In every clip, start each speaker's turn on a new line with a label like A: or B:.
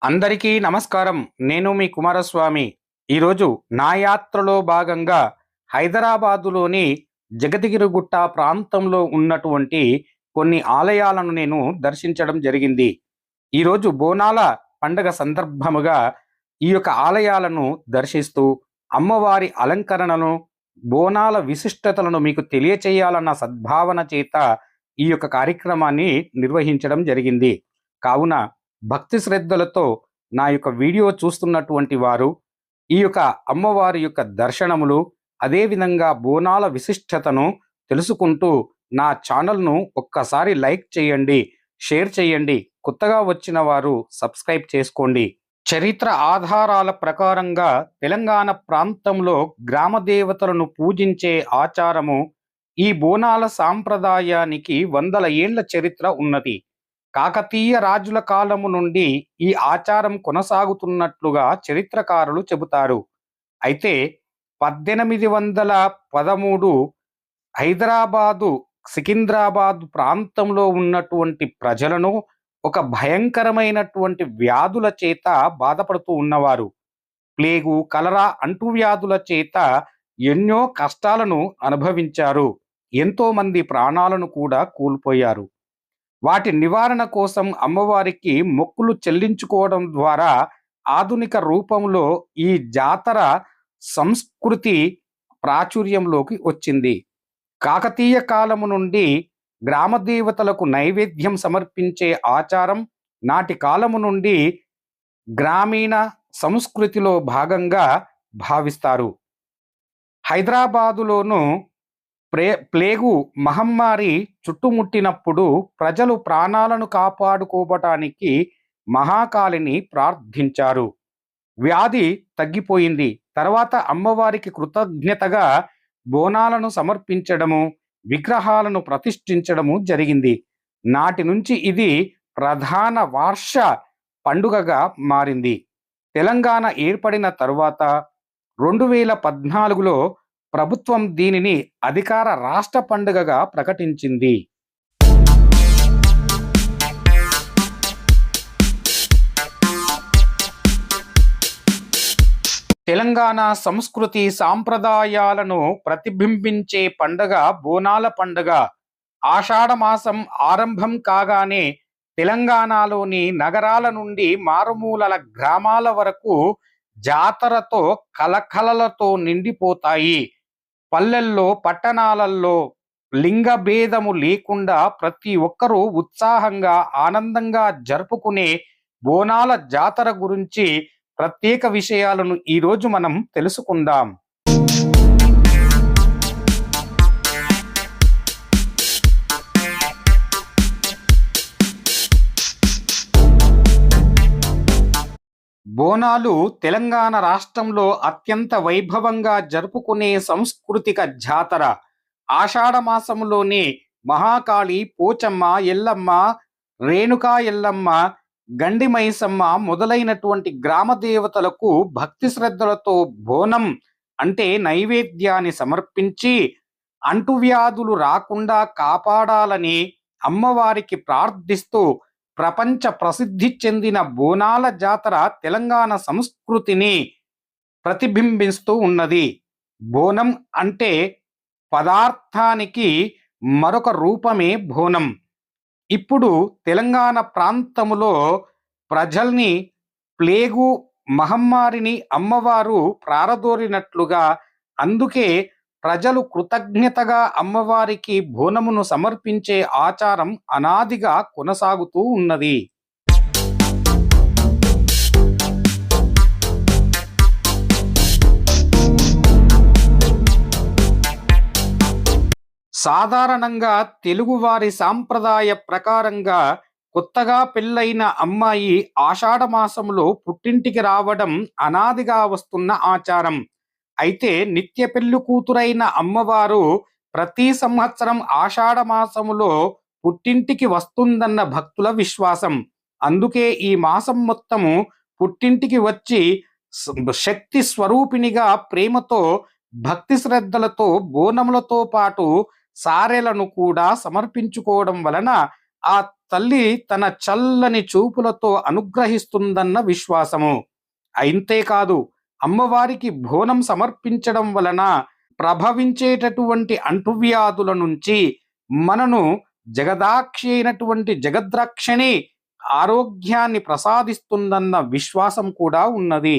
A: అందరికీ నమస్కారం. నేను మీ కుమారస్వామి. ఈరోజు నా యాత్రలో భాగంగా హైదరాబాదులోని జగద్గిరిగుట్ట ప్రాంతంలో ఉన్నటువంటి కొన్ని ఆలయాలను నేను దర్శించడం జరిగింది. ఈరోజు బోనాల పండగ సందర్భముగా ఈ యొక్క ఆలయాలను దర్శిస్తూ అమ్మవారి అలంకరణను, బోనాల విశిష్టతలను మీకు తెలియచేయాలన్న సద్భావన చేత ఈ యొక్క కార్యక్రమాన్ని నిర్వహించడం జరిగింది. కావున భక్తి శ్రద్ధలతో నా యొక్క వీడియో చూస్తున్నటువంటి వారు ఈ యొక్క అమ్మవారి యొక్క దర్శనములు, అదేవిధంగా బోనాల విశిష్టతను తెలుసుకుంటూ నా ఛానల్ను ఒక్కసారి లైక్ చేయండి, షేర్ చేయండి. కొత్తగా వచ్చిన వారు సబ్స్క్రైబ్ చేసుకోండి. చరిత్ర ఆధారాల ప్రకారంగా తెలంగాణ ప్రాంతంలో గ్రామ దేవతలను పూజించే ఆచారము ఈ బోనాల సాంప్రదాయానికి వందల ఏళ్ల చరిత్ర ఉన్నది. కాకతీయ రాజుల కాలము నుండి ఈ ఆచారం కొనసాగుతున్నట్లుగా చరిత్రకారులు చెబుతారు. అయితే 1813 హైదరాబాదు, సికింద్రాబాద్ ప్రాంతంలో ఉన్నటువంటి ప్రజలను ఒక భయంకరమైనటువంటి వ్యాధుల చేత బాధపడుతూ ఉన్నవారు. ప్లేగు, కలరా అంటువ్యాధుల చేత ఎన్నో కష్టాలను అనుభవించారు. ఎంతో మంది ప్రాణాలను కూడా కోల్పోయారు. వాటి నివారణ కోసం అమ్మవారికి మొక్కులు చెల్లించుకోవడం ద్వారా ఆధునిక రూపంలో ఈ జాతర సంస్కృతి ప్రాచుర్యంలోకి వచ్చింది. కాకతీయ కాలము నుండి గ్రామ దేవతలకు నైవేద్యం సమర్పించే ఆచారం నాటి కాలము నుండి గ్రామీణ సంస్కృతిలో భాగంగా భావిస్తారు. హైదరాబాదులోను ప్లేగు మహమ్మారి చుట్టుముట్టినప్పుడు ప్రజలు ప్రాణాలను కాపాడుకోవటానికి మహాకాళిని ప్రార్థించారు. వ్యాధి తగ్గిపోయింది. తర్వాత అమ్మవారికి కృతజ్ఞతగా బోనాలను సమర్పించడము, విగ్రహాలను ప్రతిష్ఠించడము జరిగింది. నాటి నుంచి ఇది ప్రధాన వార్ష పండుగగా మారింది. తెలంగాణ ఏర్పడిన తరువాత 2014లో ప్రభుత్వం దీనిని అధికార రాష్ట్ర పండుగగా ప్రకటించింది. తెలంగాణ సంస్కృతి సాంప్రదాయాలను ప్రతిబింబించే పండుగ బోనాల పండుగ. ఆషాఢమాసం ఆరంభం కాగానే తెలంగాణలోని నగరాల నుండి మారుమూలల గ్రామాల వరకు జాతరతో కలకలలతో నిండిపోతాయి. పల్లెల్లో, పట్టణాలలో లింగ భేదము లేకుండా ప్రతి ఒక్కరూ ఉత్సాహంగా, ఆనందంగా జరుపుకునే బోనాల జాతర గురించి ప్రత్యేక విషయాలను ఈరోజు మనం తెలుసుకుందాం. బోనాలు తెలంగాణ రాష్ట్రంలో అత్యంత వైభవంగా జరుపుకునే సాంస్కృతిక జాతర. ఆషాఢ మాసంలోనే మహాకాళి, పోచమ్మ, ఎల్లమ్మ, రేణుకా ఎల్లమ్మ, గండి మైసమ్మ మొదలైనటువంటి గ్రామ దేవతలకు భక్తి శ్రద్ధలతో బోనం అంటే నైవేద్యాన్ని సమర్పించి అంటువ్యాధులు రాకుండా కాపాడాలని అమ్మవారికి ప్రార్థిస్తూ ప్రపంచ ప్రసిద్ధి చెందిన బోనాల జాతర తెలంగాణ సంస్కృతిని ప్రతిబింబిస్తూ ఉన్నది. బోనం అంటే పదార్థానికి మరొక రూపమే బోనం. ఇప్పుడు తెలంగాణ ప్రాంతములో ప్రజల్ని ప్లేగు మహమ్మారిని అమ్మవారు ప్రారదోరినట్లుగా, అందుకే ప్రజలు కృతజ్ఞతగా అమ్మవారికి బోనమును సమర్పించే ఆచారం అనాదిగా కొనసాగుతూ ఉన్నది. సాధారణంగా తెలుగువారి సాంప్రదాయ ప్రకారంగా కొత్తగా పెళ్ళైన అమ్మాయి ఆషాఢ మాసంలో పుట్టింటికి రావడం అనాదిగా వస్తున్న ఆచారం. అయితే నిత్య పెళ్లి కూతురైన అమ్మవారు ప్రతి సంవత్సరం ఆషాఢ మాసములో పుట్టింటికి వస్తుందన్న భక్తుల విశ్వాసం. అందుకే ఈ మాసం మొత్తము పుట్టింటికి వచ్చి శక్తి స్వరూపిణిగా ప్రేమతో, భక్తి శ్రద్ధలతో బోనములతో పాటు సారెలను కూడా సమర్పించుకోవడం వలన ఆ తల్లి తన చల్లని చూపులతో అనుగ్రహిస్తుందన్న విశ్వాసము. అంతేకాదు, అమ్మవారికి బోనం సమర్పించడం వలన ప్రభవించేటటువంటి అంటువ్యాధుల నుంచి మనను జగదాక్షి అయినటువంటి జగద్రక్షిణి ఆరోగ్యాన్ని ప్రసాదిస్తుందన్న విశ్వాసం కూడా ఉన్నది.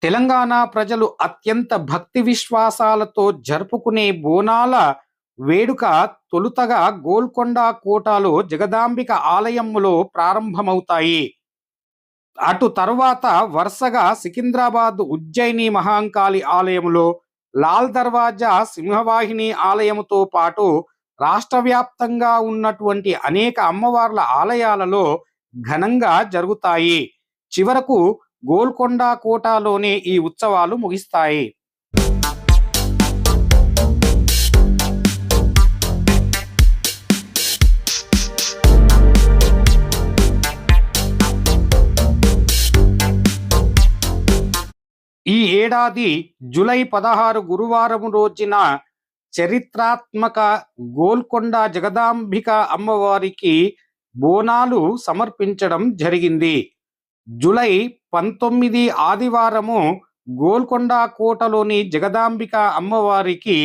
A: తెలంగాణ ప్రజలు అత్యంత భక్తి విశ్వాసాలతో జరుపుకునే బోనాల వేడుక తొలుతగా గోల్కొండ కోటలో జగదాంబిక ఆలయములో ప్రారంభమవుతాయి. అటు తరువాత వరుసగా సికింద్రాబాద్ ఉజ్జయిని మహాంకాళి ఆలయములో, లాల్ దర్వాజా సింహవాహిని ఆలయముతో పాటు రాష్ట్ర వ్యాప్తంగా ఉన్నటువంటి అనేక అమ్మవార్ల ఆలయాలలో ఘనంగా జరుగుతాయి. చివరకు గోల్కొండ కోటలోనే ఈ ఉత్సవాలు ముగిస్తాయి. ఈ ఏడాది జూలై 16 గురువారం రోజున చరిత్రాత్మక గోల్కొండ జగదాంబిక అమ్మవారికి బోనాలు సమర్పించడం జరిగింది. జూలై 19 ఆదివారము గోల్కొండ కోటలోని జగదాంబిక అమ్మవారికి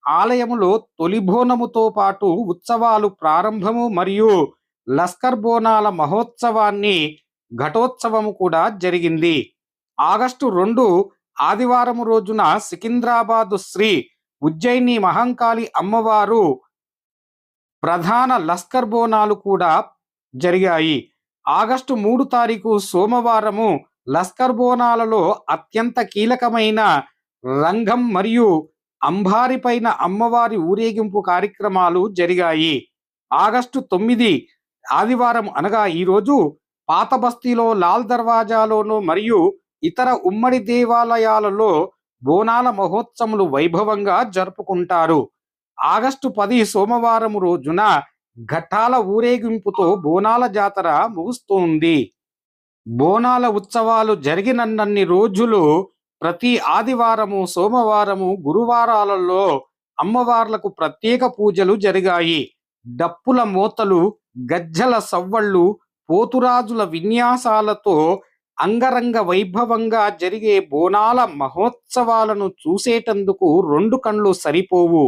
A: ఆలయములో తొలి బోనముతో పాటు ఉత్సవాలు ప్రారంభము మరియు లస్కర్ బోనాల మహోత్సవాన్ని ఘటోత్సవము కూడా జరిగింది. ఆగస్టు 2 ఆదివారం రోజున సికింద్రాబాద్ శ్రీ ఉజ్జయిని మహంకాళి అమ్మవారు ప్రధాన లస్కర్ బోనాలు కూడా జరిగాయి. ఆగస్టు 3 తారీఖు సోమవారము లస్కర్ బోనాలలో అత్యంత కీలకమైన రంగం మరియు అంబారి పైన అమ్మవారి ఊరేగింపు కార్యక్రమాలు జరిగాయి. ఆగస్టు 9 ఆదివారం అనగా ఈరోజు పాత బస్తీలో లాల్ దర్వాజాలోను మరియు ఇతర ఉమ్మడి దేవాలయాలలో బోనాల మహోత్సవములు వైభవంగా జరుపుకుంటారు. ఆగస్టు 10 సోమవారం రోజున ఘట్టాల ఊరేగింపుతో బోనాల జాతర ముగుస్తుంది. బోనాల ఉత్సవాలు జరిగినన్ని రోజులు ప్రతి ఆదివారము, సోమవారము, గురువారాలలో అమ్మవార్లకు ప్రత్యేక పూజలు జరిగాయి. డప్పుల మోతలు, గజ్జల సవ్వళ్ళు, పోతురాజుల విన్యాసాలతో అంగరంగ వైభవంగా జరిగే బోనాల మహోత్సవాలను చూసేటందుకు 2 కళ్ళు సరిపోవు.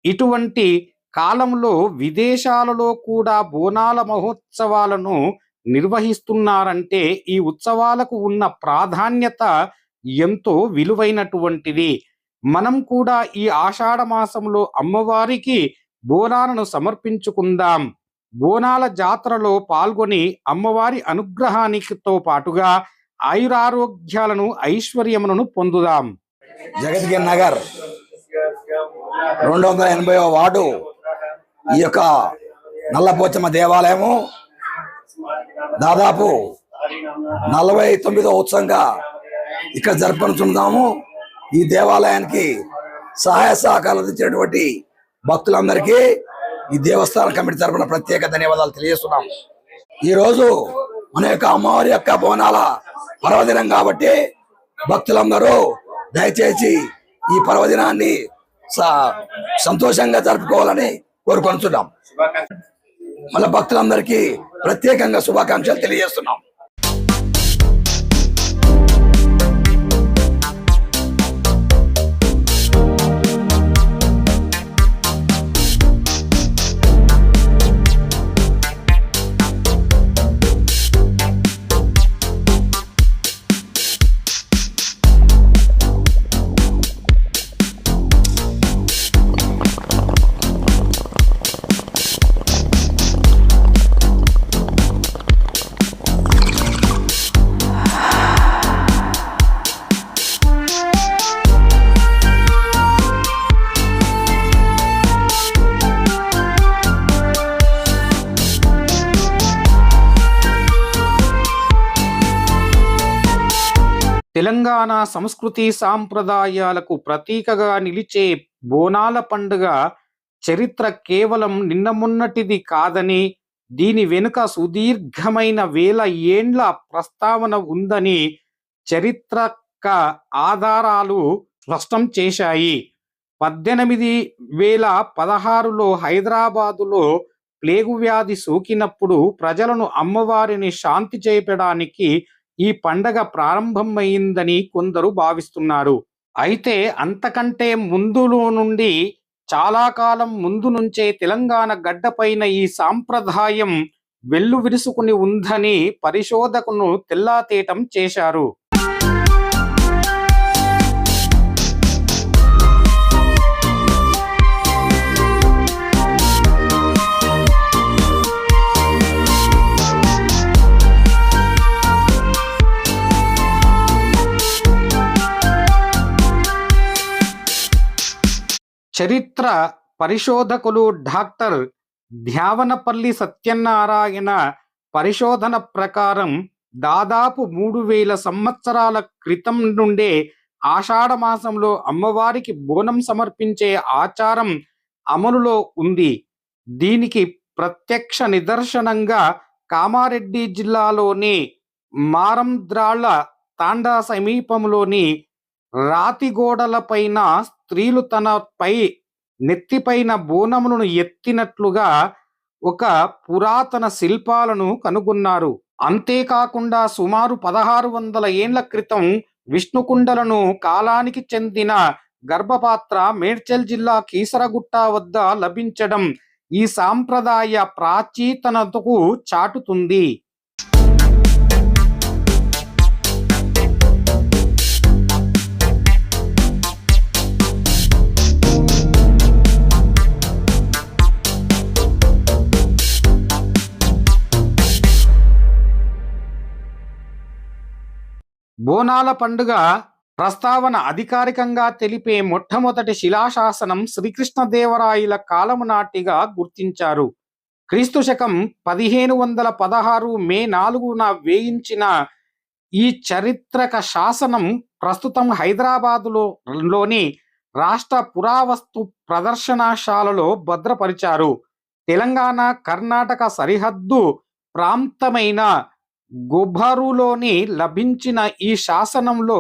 A: ఇటువంటి కాలంలో విదేశాలలో కూడా బోనాల మహోత్సవాలను నిర్వహిస్తున్నారంటే ఈ ఉత్సవాలకు ఉన్న ప్రాధాన్యత ఎంతో విలువైనటువంటిది. మనం కూడా ఈ ఆషాఢ మాసంలో అమ్మవారికి బోనాలను సమర్పించుకుందాం. బోనాల జాతరలో పాల్గొని అమ్మవారి అనుగ్రహానికితో పాటుగా ఆయురారోగ్యాలను, ఐశ్వర్యములను పొందుదాం.
B: జగద్గిరి నగర్ 280వ వార్డు ఈ యొక్క నల్లపోచమ్మ దేవాలయము దాదాపు 49వ ఉత్సవంగా ఇక్కడ జరుపుకుంటున్నాము. ఈ దేవాలయానికి సహాయ సహకారాలు అందించినటువంటి భక్తులందరికీ ఈ దేవస్థాన కమిటీ తరఫున ప్రత్యేక ధన్యవాదాలు తెలియజేస్తున్నాం. ఈరోజు మన యొక్క అమ్మవారి యొక్క బోనాల పర్వదినం కాబట్టి భక్తులందరూ దయచేసి ఈ పర్వదినాన్ని సంతోషంగా జరుపుకోవాలని కోరుకుంటున్నాం. మన భక్తులందరికీ ప్రత్యేకంగా శుభాకాంక్షలు తెలియజేస్తున్నాం.
A: తెలంగాణ సంస్కృతి సాంప్రదాయాలకు ప్రతీకగా నిలిచే బోనాల పండుగ చరిత్ర కేవలం నిన్న మొన్నటిది కాదని, దీని వెనుక సుదీర్ఘమైన వేల ఏండ్ల ప్రస్తావన ఉందని చరిత్రక ఆధారాలు స్పష్టం చేశాయి. 1816లో హైదరాబాదులో ప్లేగు వ్యాధి సోకినప్పుడు ప్రజలను అమ్మవారిని శాంతి చేయడానికి ఈ పండగ ప్రారంభమైందని కొందరు భావిస్తున్నారు. అయితే అంతకంటే ముందులో నుండి చాలా కాలం ముందు నుంచే తెలంగాణ గడ్డపైన ఈ సాంప్రదాయం వెల్లువిరుసుకుని ఉందని పరిశోధకులు తెల్లాతేటం చేశారు. చరిత్ర పరిశోధకులు డాక్టర్ ధ్యావనపల్లి సత్యనారాయణ పరిశోధన ప్రకారం దాదాపు 3000 సంవత్సరాల క్రితం నుండే ఆషాఢ మాసంలో అమ్మవారికి బోనం సమర్పించే ఆచారం అమలులో ఉంది. దీనికి ప్రత్యక్ష నిదర్శనంగా కామారెడ్డి జిల్లాలోని మారంద్రాళ్ళ తాండా సమీపంలోని రాతి గోడలపైన స్త్రీలు తనపై నెత్తిపైన బోనములను ఎత్తినట్లుగా ఒక పురాతన శిల్పాలను కనుగొన్నారు. అంతేకాకుండా సుమారు 1600 ఏండ్ల క్రితం విష్ణుకుండలను కాలానికి చెందిన గర్భపాత్ర మేడ్చల్ జిల్లా కీసరగుట్ట వద్ద లభించడం ఈ సాంప్రదాయ ప్రాచీనతకు చాటుతుంది. బోనాల పండుగ ప్రస్తావన అధికారికంగా తెలిపే మొట్టమొదటి శిలాశాసనం శ్రీకృష్ణదేవరాయల కాలము నాటిగా గుర్తించారు. క్రీస్తు శకం 1516 మే 4న వేయించిన ఈ చారిత్రక శాసనం ప్రస్తుతం హైదరాబాదులోని రాష్ట్ర పురావస్తు ప్రదర్శనశాలలో భద్రపరిచారు. తెలంగాణ కర్ణాటక సరిహద్దు ప్రాంతమైన గొబ్బరులోని లభించిన ఈ శాసనంలో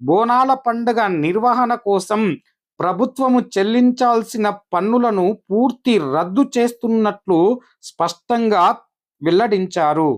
A: బోనాల పండుగ నిర్వహణ కోసం ప్రభుత్వము చెల్లించాల్సిన పన్నులను పూర్తి రద్దు చేస్తున్నట్లు స్పష్టంగా వెల్లడించారు.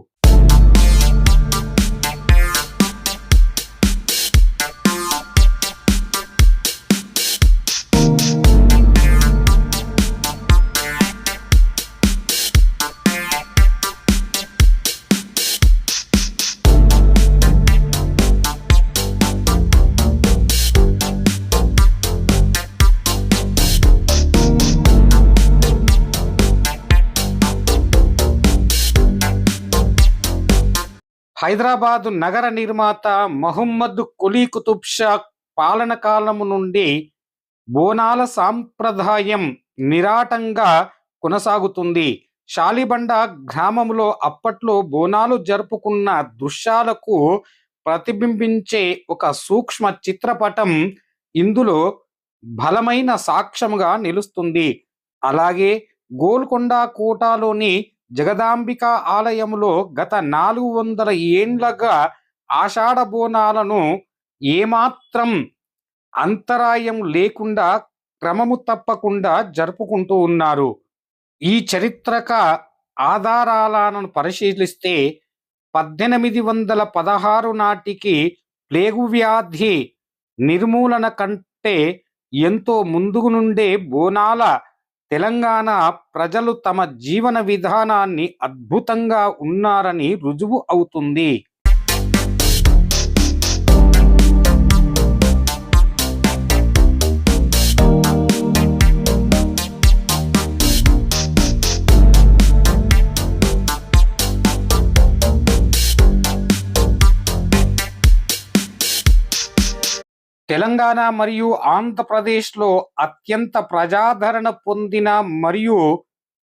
A: హైదరాబాదు నగర నిర్మాత మహమ్మద్ కులీ కుతుబ్ షా పాలన కాలము నుండి బోనాల సాంప్రదాయం నిరాటంగా కొనసాగుతుంది. షాలిబండ గ్రామంలో అప్పట్లో బోనాలు జరుపుకున్న దృశ్యాలకు ప్రతిబింబించే ఒక సూక్ష్మ చిత్రపటం ఇందులో బలమైన సాక్ష్యంగా నిలుస్తుంది. అలాగే గోల్కొండ కోటలోని జగదాంబిక ఆలయంలో గత 400 ఏండ్లుగా ఆషాఢ బోనాలను ఏమాత్రం అంతరాయం లేకుండా క్రమము తప్పకుండా జరుపుకుంటూ ఉన్నారు. ఈ చారిత్రక ఆధారాలను పరిశీలిస్తే 1816 నాటికి ప్లేగు వ్యాధి నిర్మూలన కంటే ఎంతో ముందు నుండే బోనాల తెలంగాణ ప్రజలు తమ జీవన విధానాన్ని అద్భుతంగా ఉన్నారని రుజువు అవుతుంది. తెలంగాణ మరియు ఆంధ్రప్రదేశ్లో అత్యంత ప్రజాదరణ పొందిన మరియు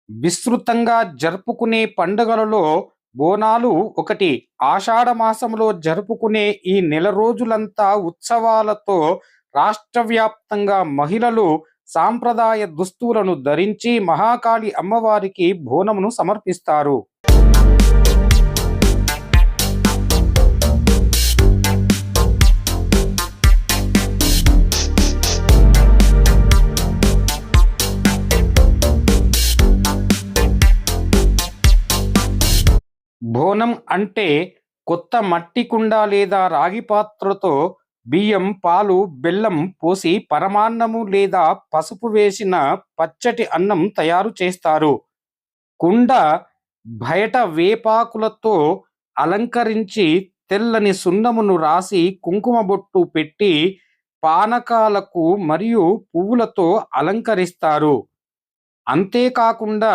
A: విస్తృతంగా జరుపుకునే పండుగలలో బోనాలు ఒకటి. ఆషాఢ మాసంలో జరుపుకునే ఈ నెల రోజులంతా ఉత్సవాలతో రాష్ట్ర వ్యాప్తంగా మహిళలు సాంప్రదాయ దుస్తులను ధరించి మహాకాళి అమ్మవారికి బోనమును సమర్పిస్తారు. బోనం అంటే కొత్త మట్టి కుండ లేదా రాగి పాత్రతో బియ్యం, పాలు, బెల్లం పోసి పరమాన్నము లేదా పసుపు వేసిన పచ్చటి అన్నం తయారు చేస్తారు. కుండ బయట వేపాకులతో అలంకరించి తెల్లని సున్నమును రాసి కుంకుమ బొట్టు పెట్టి పానకాలకు మరియు పువ్వులతో అలంకరిస్తారు. అంతేకాకుండా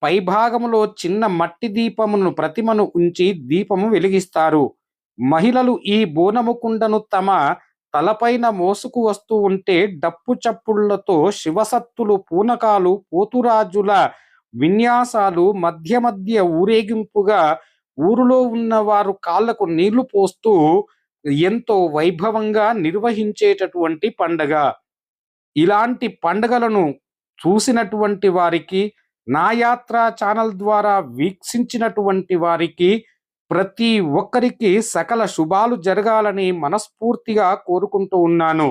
A: పైభాగములో చిన్న మట్టి దీపమును ప్రతిమను ఉంచి దీపము వెలిగిస్తారు. మహిళలు ఈ బోనము కుండను తమ తలపైన మోసుకు వస్తూ ఉంటే డప్పు చప్పుళ్లతో శివసత్తులు, పూనకాలు, పోతురాజుల విన్యాసాలు మధ్య మధ్య ఊరేగింపుగా ఊరిలో ఉన్న వారు కాళ్లకు నీళ్లు పోస్తూ ఎంతో వైభవంగా నిర్వహించేటటువంటి పండగ. ఇలాంటి పండగలను చూసినటువంటి వారికి, నా యాత్ర ఛానల్ ద్వారా వీక్షించినటువంటి వారికి ప్రతి ఒక్కరికి సకల శుభాలు జరగాలని మనస్ఫూర్తిగా కోరుకుంటూ ఉన్నాను.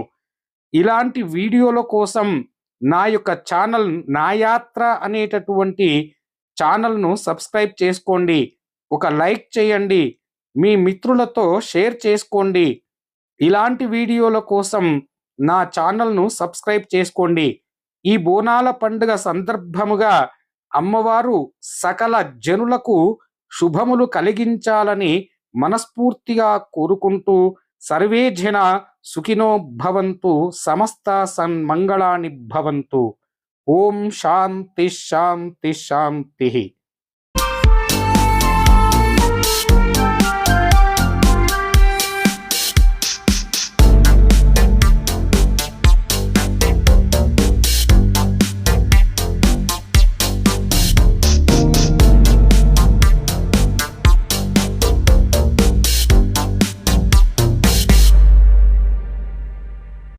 A: ఇలాంటి వీడియోల కోసం నా యొక్క ఛానల్ నా యాత్ర అనేటటువంటి ఛానల్ను సబ్స్క్రైబ్ చేసుకోండి. ఒక లైక్ చేయండి. మీ మిత్రులతో షేర్ చేసుకోండి. ఇలాంటి వీడియోల కోసం నా ఛానల్ను సబ్స్క్రైబ్ చేసుకోండి. ఈ బోనాల పండుగ సందర్భముగా అమ్మవారు సకల జనులకు శుభములు కలిగించాలని మనస్ఫూర్తిగా కోరుకుంటూ సర్వే జన సుఖినో భవంతు, సమస్త సన్మంగళాని భవంతు. ఓం శాంతి శాంతి శాంతి.